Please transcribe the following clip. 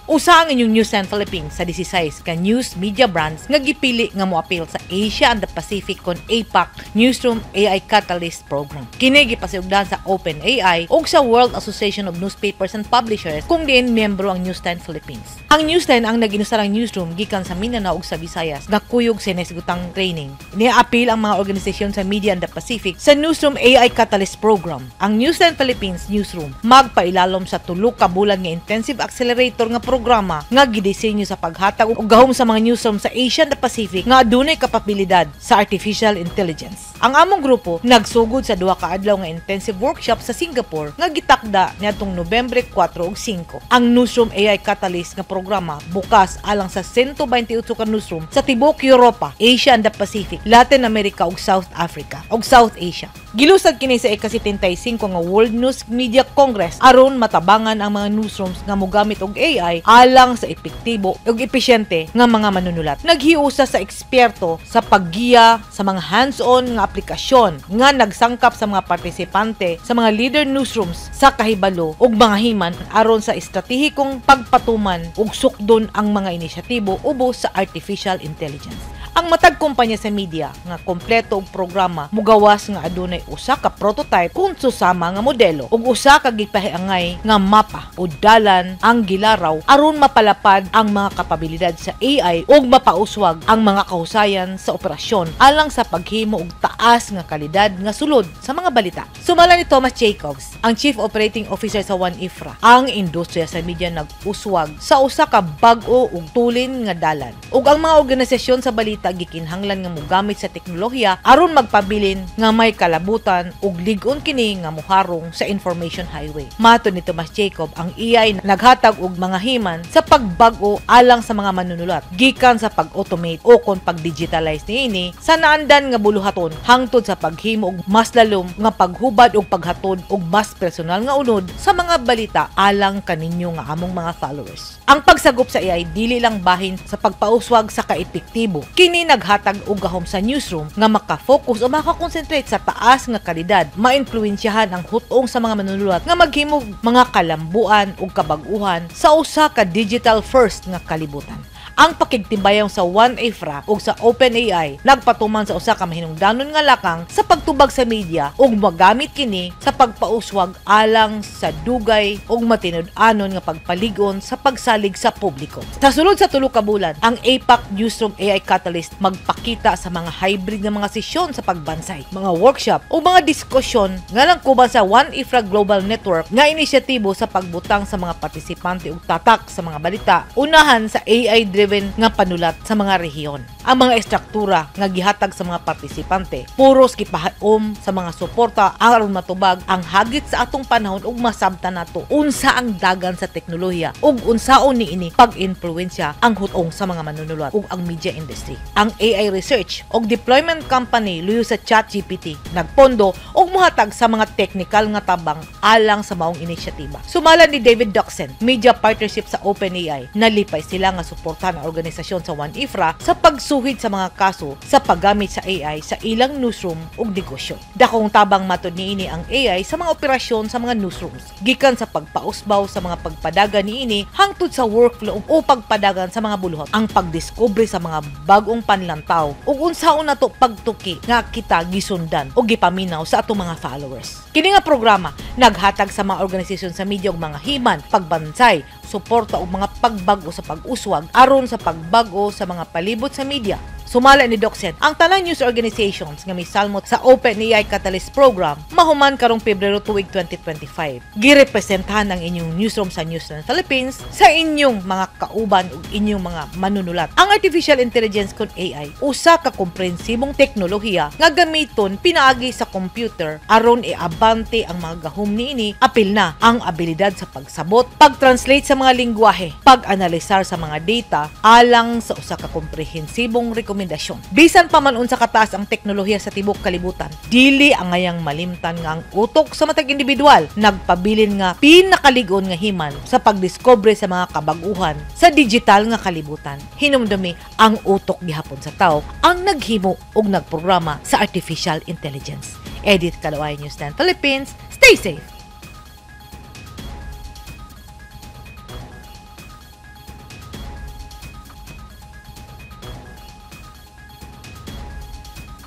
Usa ang inyong Newsline Philippines sa 16 ka news media brands nga gipili nga moapil sa Asia and the Pacific kon APAC Newsroom AI Catalyst Program. Kini gipasiugdan sa OpenAI ug sa World Association of Newspapers and Publishers kung diin miyembro ang Newsline Philippines. Ang Newsline ang naginusarang newsroom gikan sa Mindanao ug sa Visayas nga kuyog sa nasugutang training. Niapil ang mga organisasyon sa Media and the Pacific sa Newsroom AI Catalyst Program. Ang Newsline Philippines Newsroom magpailalom sa 3 ka bulan nga intensive accelerator nga programa nga gidisenyo sa paghatag og gahom sa mga newsroom sa Asia and the Pacific nga adunay kapabilidad sa artificial intelligence. Ang among grupo nagsugod sa 2 ka adlaw nga intensive workshop sa Singapore nga gitakda niadtong Nobyembre 4 ug 5. Ang Newsroom AI Catalyst nga programa bukas alang sa 128 ka newsroom sa tibok Europa, Asia and the Pacific, Latin America ug South Africa ug South Asia. Gilusad kini sa ika-75 nga World News Media Congress aron matabangan ang mga newsrooms nga mogamit og AI alang sa epektibo ug epesyente nga mga manunulat. Naghiusa sa eksperto sa paggiya sa mga hands-on nga aplikasyon nga nagsangkap sa mga partisipante sa mga leader newsrooms sa kahibalo ug mga himan aron sa estratehikong pagpatuman ug sukdon ang mga inisyatibo ubos sa artificial intelligence. Ang matag kumpanya sa media nga kompleto og programa mugawas nga adunay usa ka prototype kung susama nga modelo ug usa ka gipahiangay nga mapa o dalan ang gilaraw aron mapalapad ang mga kapabilidad sa AI ug mapauswag ang mga kahusayan sa operasyon alang sa paghimo og taas nga kalidad nga sulod sa mga balita. Sumala ni Thomas Jacobs, ang Chief Operating Officer sa WAN-IFRA, ang industriya sa media nag-uswag sa usa ka bag-o ug tulin nga dalan ug ang mga organisasyon sa balita gikinhanglan nga mogamit sa teknolohiya aron magpabilin nga may kalabutan ug lig-on kini nga moharong sa information highway. Matud ni Thomas Jacob, ang AI naghatag og mga himan sa pagbag-o alang sa mga manunulat gikan sa pag-automate o kon pag-digitalize niini sa naandan nga buluhaton hangtod sa paghimo og mas lalom nga paghubad ug paghatod og mas personal nga unod sa mga balita alang kaninyo nga among mga followers. Ang pagsagop sa AI dili lang bahin sa pagpauswag sa kaepektibo. Kini naghatag og gahom sa newsroom nga maka-focus o maka-concentrate sa taas nga kalidad, ma-influensyahan ang hutong sa mga manunulat nga maghimo mga kalambuan ug kabag-uhan sa usa ka digital first nga kalibutan. Ang pakigtibayong sa WAN-IFRA ug sa OpenAI nagpatuman sa usa ka mahinungdanon nga lakang sa pagtubag sa media ug magamit kini sa pagpauswag alang sa dugay ug matinud-anon nga pagpaligon sa pagsalig sa publiko. Sa sulod sa 3 ka bulan, ang APAC Newsroom AI Catalyst magpakita sa mga hybrid nga mga sesyon sa pagbansay, mga workshop ug mga diskusyon nga langkuban sa WAN-IFRA Global Network nga inisyatibo sa pagbutang sa mga partisipante ug tatak sa mga balita unahan sa AI-driven nga panulat sa mga rehiyon. Ang mga estruktura nga gihatag sa mga partisipante puros gipahaom sa mga suporta aron matubag ang hagit sa atong panahon ug masabtan nato unsa ang dagan sa teknolohiya ug unsaon niini pag-influensya ang hutong sa mga manunulat ug ang media industry. Ang AI research ug deployment company luyo sa ChatGPT nagpondo ug mohatag sa mga technical nga tabang alang sa maong inisyatiba. Sumala ni David Doxen, media partnership sa OpenAI, nalipay sila nga suportahan ang organisasyon sa WAN-IFRA sa pagsuhid sa mga kaso sa paggamit sa AI sa ilang newsroom ug negosyo. Dakong tabang matud niini ang AI sa mga operasyon sa mga newsrooms, gikan sa pagpausbaw sa mga pagpadagan niini hangtod sa workflow o pagpadagan sa mga buluhot, ang pagdiskubre sa mga bagong panlantaw ug unsaon nato pagtuki nga kita gisundan o gipaminaw sa atong mga followers. Kini nga programa naghatag sa mga organisasyon sa media ug mga himan, pagbansay, suporta ug mga pagbago sa pag-uswag aron sa pagbago sa mga palibot sa media. Sumala ni Doxen, ang tanang news organizations nga misalmot sa OpenAI Catalyst Program mahuman karong Pebrero tuig 2025. Girepresentahan ang inyong newsroom sa Newsline Philippines sa inyong mga kauban ug inyong mga manunulat. Ang artificial intelligence kon AI usa ka komprehensibong teknolohiya nga gamiton pinaagi sa computer aron iabante ang mga gahom niini. Apil na ang abilidad sa pagsabot, pag-translate sa mga lingwahe, pag-analisar sa mga data alang sa usa ka komprehensibong rekomendasyon. Bisan pa man unsa kataas ang teknolohiya sa tibok kalibutan, dili ang ngayang malimtan nga ang utok sa matag individual nagpabilin nga pinakaligon nga himan sa pagdiscover sa mga kabag-uhan sa digital nga kalibutan. Hinumdumi ang utok gihapon sa tao ang naghimo ug nagprograma sa artificial intelligence. Edit Kalaway Newsline Philippines. Stay safe!